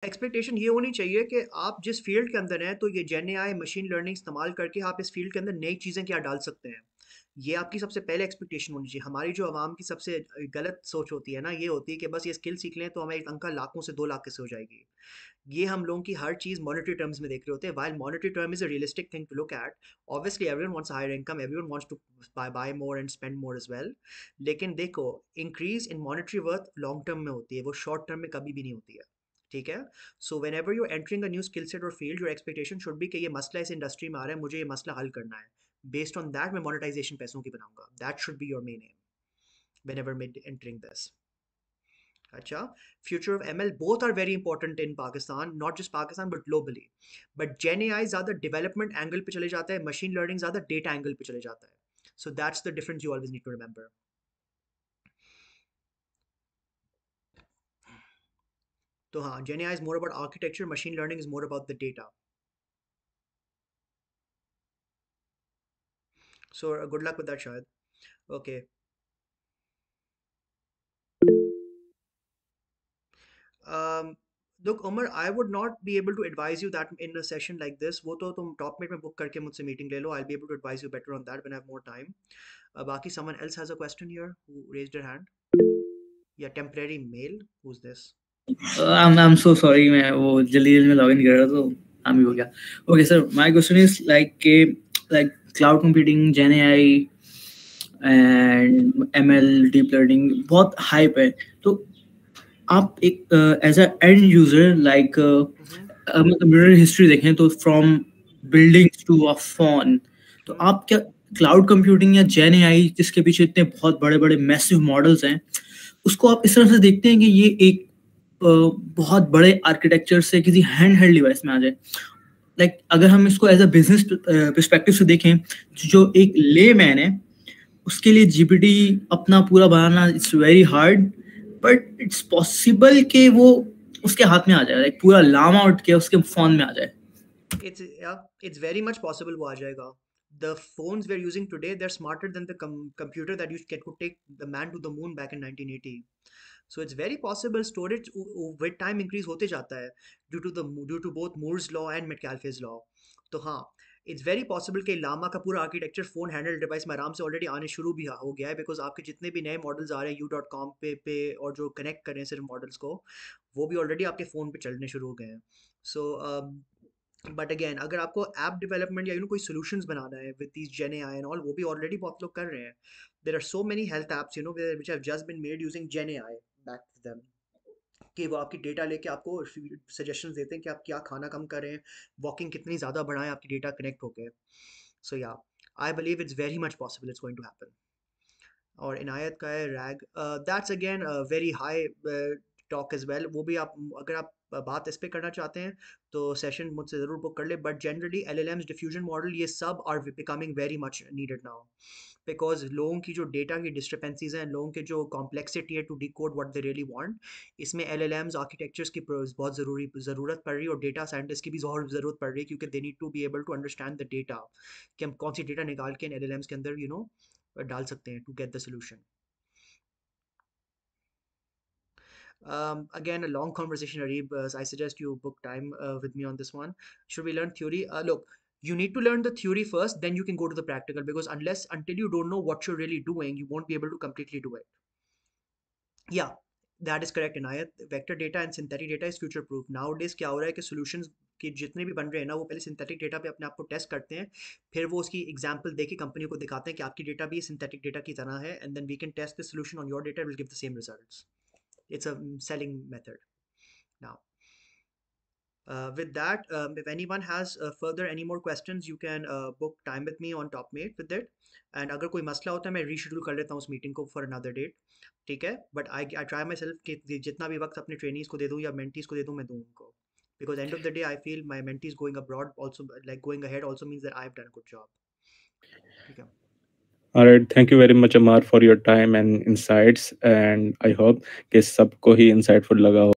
Expectation ये होनी चाहिए कि आप जिस फील्ड के अंदर हैं तो ये जेन एआई मशीन लर्निंग इस्तेमाल करके आप इस फील्ड के अंदर नई चीज़ें क्या डाल सकते हैं। ये आपकी सबसे पहले एक्सपेक्टेशन होनी चाहिए। हमारी जो आवाम की सबसे गलत सोच होती है ना, ये होती है कि बस ये स्किल सीख लें तो हमें एक तनख्वाह लाखों से 2 लाख कैसे हो जाएगी। ये हम लोगों की हर चीज़ मॉनेटरी टर्म्स में देख रहे होते हैं। While monetary term is a realistic thing to look at. Obviously everyone wants higher income, everyone wants to buy more and spend more as well. लेकिन देखो, increase in monetary worth long term में होती है, वो short term में कभी भी नहीं होती है। ठीक है? So whenever you are entering a new skill set और field, your expectation should be कि ये मसला इस इंडस्ट्री में आ रहा है, मुझे ये मसला हल करना है। बेस्ड ऑन दैट मैं मोनेटाइजेशन पैसों की बनाऊंगा। That should be your main M whenever entering this. अच्छा, future of ML both are very important in Pakistan, not just Pakistan but globally. But Gen AI ज़्यादा development angle पे चले जाता है, machine learning ज़्यादा data angle पे चले जाता है. So that's the difference you always need to remember. तो हाँ, Gen AI is more about architecture, machine learning is more about the data. So good luck with that, Shahid. Okay. Um, look, Umar, I would not be able to advise you that in a session like this. वो तो तुम टॉपमेट में book करके मुझसे meeting ले लो. I'll be able to advise you better on that when I have more time. बाकी someone else has a question here who raised their hand. Yeah, temporary mail. Who's this? I'm so sorry मैं वो जल्दी जल्दी में login कर रहा था तो काम ही हो गया. Okay sir, my question is like cloud computing, Gen AI and ML deep learning बहुत hype है. तो आप एक as a end user like अगर कंप्यूटर हिस्ट्री देखें तो from buildings to a phone, तो आप क्या क्लाउड कंप्यूटिंग या जेन एआई जिसके पीछे इतने बहुत बड़े बड़े मैसिव मॉडल्स हैं, उसको आप इस तरह से देखते हैं कि ये एक बहुत बड़े आर्किटेक्चर से किसी हैंड हेल्ड डिवाइस में आ जाए? लाइक अगर हम इसको एज अ बिजनेस पर्सपेक्टिव से देखें, जो एक ले मैन है उसके लिए जीपीटी अपना पूरा बनाना it's very hard, but it's possible कि वो उसके हाथ में आ जाए, लाइक पूरा लामा उठ के उसके फोन में आ जाए. It's yeah, it's very much possible वो आ जाएगा. The phones we're using today, they're smarter than the computer that could take the man to the moon back in 1980. So it's very possible storage with time increase होते जाता है due to both Moore's law and Metcalfe's law. तो हाँ, it's very possible कि लामा का पूरा architecture phone handle device में आराम से ऑलरेडी आने शुरू भी हो गया है, बिकॉज आपके जितने भी नए मॉडल्स आ रहे हैं U.com पे और जो कनेक्ट कर रहे हैं सिर्फ मॉडल्स को, वो भी ऑलरेडी आपके फ़ोन पे चलने शुरू हो गए हैं. सो बट अगेन, अगर आपको ऐप डेवलपमेंट या कोई सॉल्यूशंस बनाना है with these Gen AI and all, वो भी ऑलरेडी बहुत लोग कर रहे हैं. There are so many health apps which have just been made using Gen AI back to them, कि वो आपकी डेटा लेके आपको सजेशंस देते हैं कि आप क्या खाना कम करें, वॉकिंग कितनी ज़्यादा बढ़ाएं, आपकी डेटा कनेक्ट होके. So ya, I believe it's very much possible, it's going to happen. और इनायत का है RAG, that's again very high talk as well. वो भी आप, अगर आप बात इस पे करना चाहते हैं तो सेशन मुझसे ज़रूर बुक कर ले. But generally LLMs, diffusion model, ये सब are becoming very much needed now, because लोगों की जो डेटा की डिस्क्रिपेंसीज हैं, लोगों के जो कॉम्प्लेक्सिटी है to decode what they really want, इसमें LLMs आर्किटेक्चर्स की बहुत ज़रूरत पड़ रही है, और डेटा साइंटिस्ट की भी बहुत ज़रूरत पड़ रही है, क्योंकि they need to be able to understand the data, कि हम कौन सी डेटा निकाल के इन LLMs के अंदर डाल सकते हैं to get the solution. Again, a long conversation, Arib. I suggest you book time with me on this one. Should we learn theory? Look, you need to learn the theory first, then you can go to the practical, because until you don't know what you're really doing, you won't be able to completely do it. Yeah, that is correct, Inayat. Vector data and synthetic data is future proof. Nowadays क्या हो रहा है कि solutions के जितने भी बन रहे हैं ना, वो पहले सिंथेटिक डेटा पे अपने आप को टेस्ट करते हैं, फिर वो उसकी एग्जांपल देके कंपनी को दिखाते हैं कि आपकी डेटा भी सिंथेटिक डेटा की तरह है, and then we can test the solution on your data, will give the same results. It's a selling method now. With that, if anyone has further any more questions, you can book time with me on Topmate with it. And अगर कोई मसला होता है, मैं reschedule कर लेता हूँ उस मीटिंग को फॉर अनदर डेट. ठीक है, but I try myself कि जितना भी वक्त अपने ट्रेनीज को दे दूँ या मेंटीज को दे दूँ, मैं दूँ उनको. Because end of the day I feel my mentees going abroad also, like going ahead also means that I have done a good job. ठीक है. All right, thank you very much, Amar, for your time and insights. And I hope कि सबको ही insightful लगा हो.